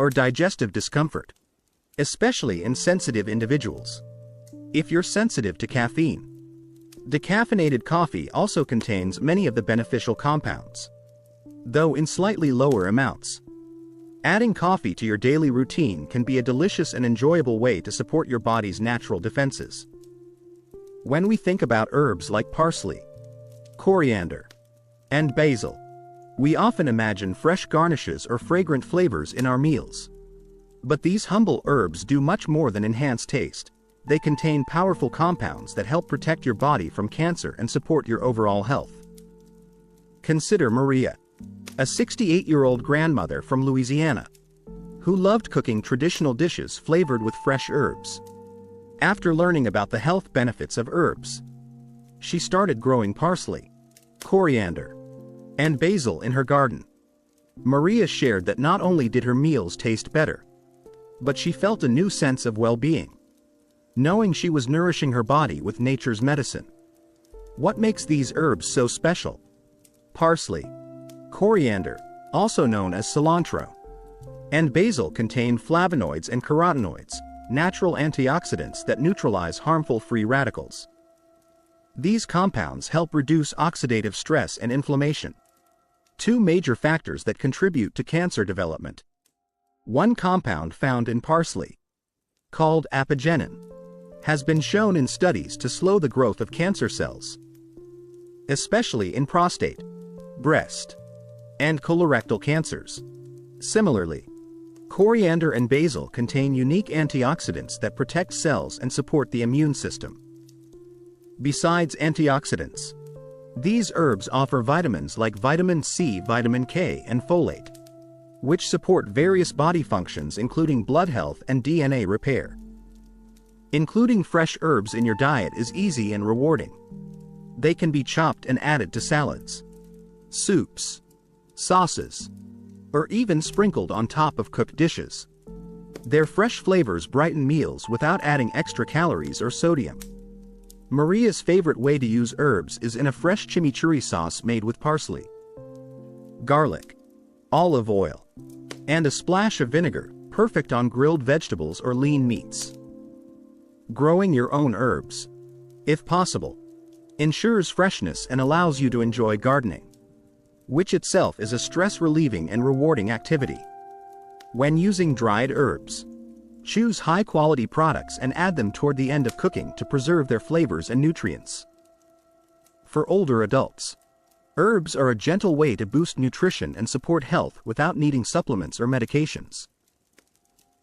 or digestive discomfort, especially in sensitive individuals. If you're sensitive to caffeine, decaffeinated coffee also contains many of the beneficial compounds, though in slightly lower amounts. Adding coffee to your daily routine can be a delicious and enjoyable way to support your body's natural defenses. When we think about herbs like parsley, coriander, and basil, We often imagine fresh garnishes or fragrant flavors in our meals. But these humble herbs do much more than enhance taste. They contain powerful compounds that help protect your body from cancer and support your overall health. Consider Maria, a 68-year-old grandmother from Louisiana, who loved cooking traditional dishes flavored with fresh herbs. After learning about the health benefits of herbs, she started growing parsley, coriander, and basil in her garden. Maria shared that not only did her meals taste better, but she felt a new sense of well-being, knowing she was nourishing her body with nature's medicine. What makes these herbs so special? Parsley, coriander, also known as cilantro, and basil contain flavonoids and carotenoids, natural antioxidants that neutralize harmful free radicals. These compounds help reduce oxidative stress and inflammation, two major factors that contribute to cancer development. One compound found in parsley, called apigenin, has been shown in studies to slow the growth of cancer cells, especially in prostate, breast, and colorectal cancers. Similarly, coriander and basil contain unique antioxidants that protect cells and support the immune system. Besides antioxidants, these herbs offer vitamins like vitamin C, vitamin K, and folate, which support various body functions including blood health and DNA repair. Including fresh herbs in your diet is easy and rewarding. They can be chopped and added to salads, soups, sauces, or even sprinkled on top of cooked dishes. Their fresh flavors brighten meals without adding extra calories or sodium. Maria's favorite way to use herbs is in a fresh chimichurri sauce made with parsley, garlic, olive oil, and a splash of vinegar, perfect on grilled vegetables or lean meats. Growing your own herbs, if possible, ensures freshness and allows you to enjoy gardening, which itself is a stress-relieving and rewarding activity. When using dried herbs, choose high-quality products and add them toward the end of cooking to preserve their flavors and nutrients. For older adults, herbs are a gentle way to boost nutrition and support health without needing supplements or medications.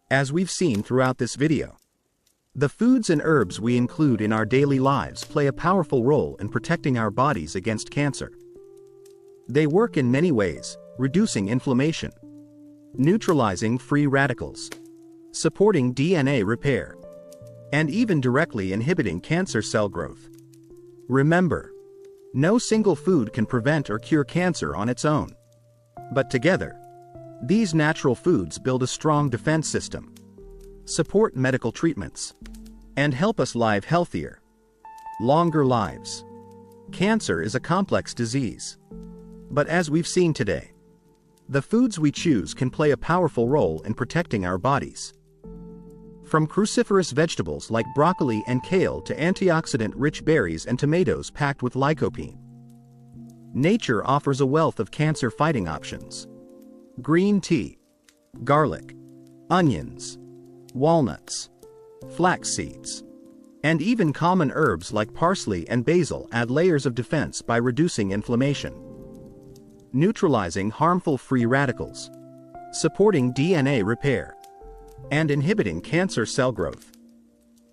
As we've seen throughout this video, the foods and herbs we include in our daily lives play a powerful role in protecting our bodies against cancer. They work in many ways, reducing inflammation, neutralizing free radicals, supporting DNA repair, and even directly inhibiting cancer cell growth. Remember, no single food can prevent or cure cancer on its own. But together, these natural foods build a strong defense system, support medical treatments, and help us live healthier, longer lives. Cancer is a complex disease. But as we've seen today, the foods we choose can play a powerful role in protecting our bodies. From cruciferous vegetables like broccoli and kale to antioxidant-rich berries and tomatoes packed with lycopene, nature offers a wealth of cancer-fighting options. Green tea, garlic, onions, walnuts, flax seeds, and even common herbs like parsley and basil add layers of defense by reducing inflammation, neutralizing harmful free radicals, supporting DNA repair, and inhibiting cancer cell growth.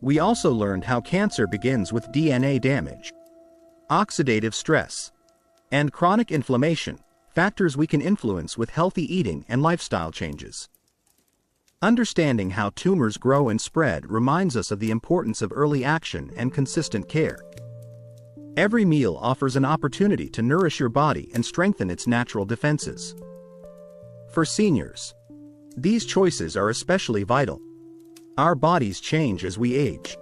We also learned how cancer begins with DNA damage, oxidative stress, and chronic inflammation, factors we can influence with healthy eating and lifestyle changes. Understanding how tumors grow and spread reminds us of the importance of early action and consistent care. Every meal offers an opportunity to nourish your body and strengthen its natural defenses. For seniors, these choices are especially vital. Our bodies change as we age,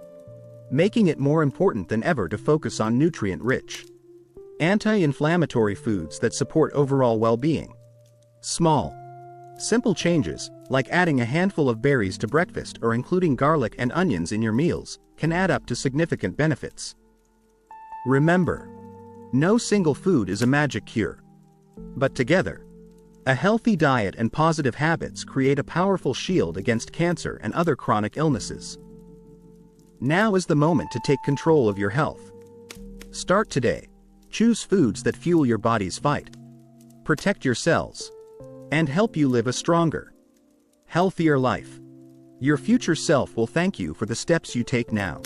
making it more important than ever to focus on nutrient-rich, anti-inflammatory foods that support overall well-being. Small, simple changes, like adding a handful of berries to breakfast or including garlic and onions in your meals, can add up to significant benefits. Remember, no single food is a magic cure. But together, a healthy diet and positive habits create a powerful shield against cancer and other chronic illnesses. Now is the moment to take control of your health. Start today. Choose foods that fuel your body's fight, protect your cells, and help you live a stronger, healthier life. Your future self will thank you for the steps you take now.